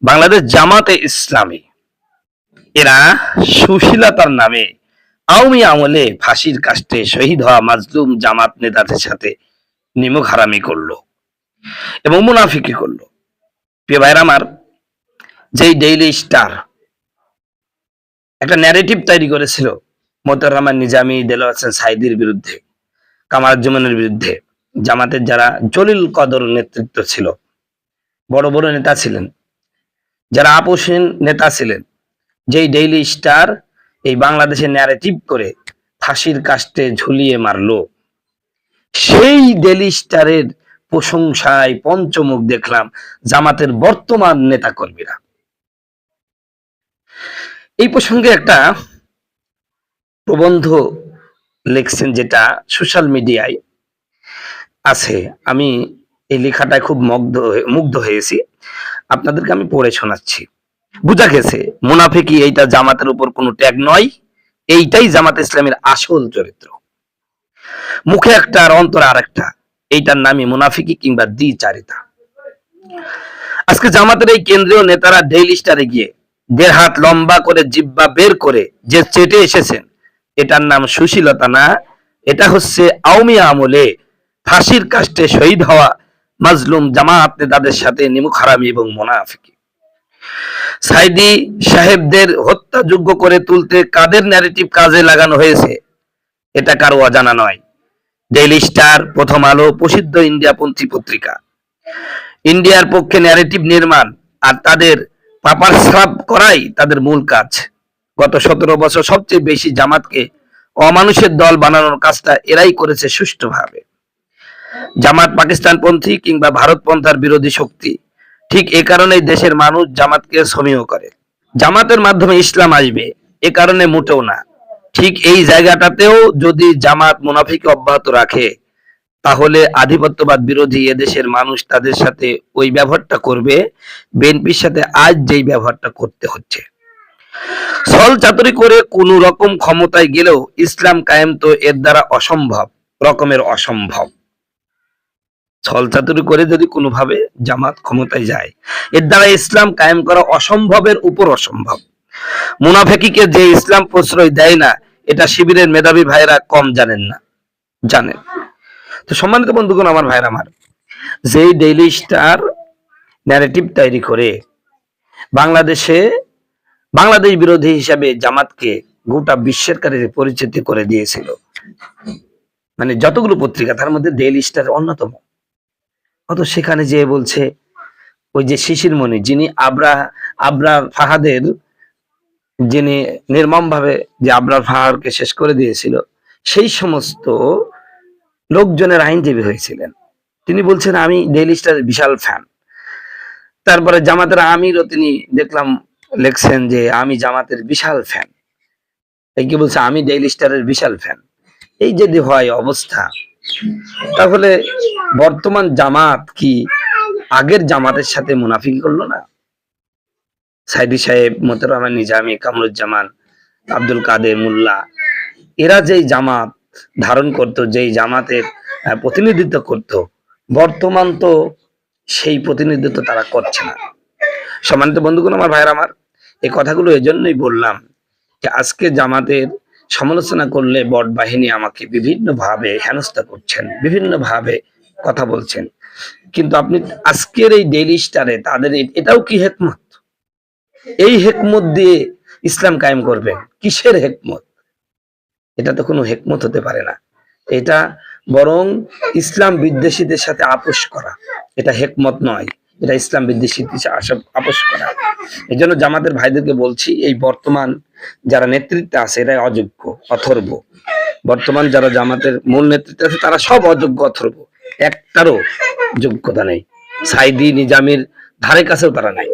বাংলাদেশ জামাতে ইসলামী এরা সুশীলতার নামে আওয়ামী আমলে ফাঁসির কাস্টে শহীদ হওয়া মাজলুম জামাত নেতাদের সাথে নিমক হারামি করলো এবং মুনাফিকি করলো। প্রিয় ভাইরা আমার, যেই ডেইলি স্টার একটা ন্যারেটিভ তৈরি করেছিল মোতার রহমান নিজামী, দেলোয়ার হোসেন সাঈদীর বিরুদ্ধে, কামারুজ্জামানের বিরুদ্ধে, জামাতের যারা জলিল কদর নেতৃত্ব ছিল, বড় বড় নেতা ছিলেন, যারা আপোষহীন নেতা ছিলেন, যেই ডেইলি স্টার এই বাংলাদেশে ন্যারেটিভ করে ফাঁসির কাস্টে ঝুলিয়ে মারলো, সেই ডেইলি স্টারের প্রশংসায় পঞ্চমুখ দেখলাম জামাতের বর্তমান নেতা কর্মীরা। এই প্রসঙ্গে একটা প্রবন্ধ লিখছেন যেটা সোশ্যাল মিডিয়ায় আছে। আমি এই লেখাটায় খুব মুগ্ধ হয়েছি, আপনাদেরকে আমি পড়ে শোনাচ্ছি। বুঝা গেছে মুনাফিকি এইটা জামাতের উপর কোনো ট্যাগ নয়, এইটাই জামাত ইসলামের আসল চরিত্র। মুখে একটা আর অন্তরে আরেকটা, এইটার নামই মুনাফিকি কিংবা দ্বিচারিতা। আজকে জামাতের এই কেন্দ্রীয় নেতারা ডেইলি স্টারে গিয়ে 1.5 হাত লম্বা করে জিব্বা বের করে যে চেটে এসেছেন, এটার নাম সুশীলতা না, এটা হচ্ছে আওয়ামী আমলে ফাঁসির কাস্টে শহীদ হওয়া মাজলুম জামাত নেতাদের সাথে নিমুখ হারামি এবং মুনাফিকি। সাইদি সাহেবদের হত্যাযোগ্য করে তুলতে কাদের ন্যারেটিভ কাজে লাগানো হয়েছে এটা কারো অজানা নয়। ডেইলি স্টার, প্রথম আলো, প্রসিদ্ধ ইন্ডিয়াপন্থী পত্রিকা, ইন্ডিয়ার পক্ষে ন্যারেটিভ নির্মাণ আর তাদের পাপার স্রাব করাই তাদের মূল কাজ। গত 17 বছর সবচেয়ে বেশি জামাতকে অমানুষের দল বানানোর কাজটা এরাই করেছে সুষ্ঠুভাবে। জামাত পাকিস্তানপন্থী কিংবা ভারতপন্থার বিরোধী শক্তি, ঠিক এ কারণেই দেশের মানুষ জামাতকে সমীহ করে। জামাতের মাধ্যমে ইসলাম আসবে এ কারণে মোটেও না। ঠিক এই জায়গাটাতেও যদি জামাত মুনাফিকি অব্যাহত রাখে, তাহলে আধিপত্যবাদ বিরোধী এদেশের মানুষ তাদের সাথে ওই ব্যবহারটা করবে বিএনপির সাথে আজ যেই ব্যবহারটা করতে হচ্ছে। ছল চাতুরি করে কোন রকম ক্ষমতায় গেলেও ইসলাম কায়েম তো এর দ্বারা অসম্ভব রকমের অসম্ভব। ছল চাতুরি করে যদি কোনোভাবে জামাত ক্ষমতায় যায়, এর দ্বারা ইসলাম কায়েম করা অসম্ভবের উপর অসম্ভব। মুনাফিকিকে যে ইসলাম প্রশ্রয় দেয় না, এটা শিবিরের মেধাবী ভাইরা কম জানেন না, জানেন। তো সম্মানিত বন্ধুগণ, আমার ভাইরা আমার, যেই ডেইলি স্টার ন্যারেটিভ তৈরি করে বাংলাদেশ বিরোধী হিসাবে জামাতকে গোটা বিশ্বের কাছে পরিচিতি করে দিয়েছিল, মানে যতগুলো পত্রিকা তার মধ্যে ডেইলি স্টার অন্যতম। অত সেখানে যে বলছে ওই যে শিশির মণি, যিনি আবরার ফাহাদের, যিনি নির্মম ভাবে যে আবরার ফাহাদকে শেষ করে দিয়েছিল, সেই সমস্ত লোকজনের আইনজীবী হয়েছিলেন। তিনি বলছেন আমি ডেইলি স্টারের বিশাল ফ্যান। তারপরে জামাতের আমিরও তিনি দেখলাম লিখছেন যে আমি জামাতের বিশাল ফ্যান। এই কি বলছে আমি ডেইলি স্টারের বিশাল ফ্যান। এই যদি হয় অবস্থা, তাহলে বর্তমান জামাত কি আগের জামাতের সাথে মুনাফিকি করলো না? সাইদি সাহেব, মোতার রহমান নিজামী, কামরুজ্জামান, আব্দুল কাদের মোল্লা, এরা যেই জামাত ধারণ করত, যেই জামাতের প্রতিনিধিত্ব করত, বর্তমান তো সেই প্রতিনিধিত্ব তারা করছে না। সম্মানিত বন্ধুগণ, আমার ভাইরা আমার, এই কথাগুলো এজন্যই বললাম যে আজকে জামাতের সমালোচনা করলে বট বাহিনী আমাকে বিভিন্ন ভাবে হেনস্থা করছেন, বিভিন্ন ভাবে কথা বলছেন, কিন্তু আপনি আজকের এই ডেইলি স্টারে তাদের এটাও কি হেকমত? এই হেকমত দিয়ে ইসলাম কায়েম করবেন? কিসের হেকমত? এটা তো কোনো হেকমত হতে পারে না। এটা বরং ইসলাম বিদ্বেষীদের সাথে আপোষ করা, এটা হেকমত নয়, এটা ইসলাম বিদ্বেষীদের সাথে আপোষ করা। এই জন্য জামাতের ভাইদেরকে বলছি, এই বর্তমান যারা নেতৃত্বে আছে এরাই অযোগ্য, অথর্ব। বর্তমান যারা জামাতের মূল নেতৃত্বে আছে তারা সব অযোগ্য, অথর্ব, একটারও যোগ্যতা নেই। সাইদি নিজামীর ধারে কাছেও তারা নাই।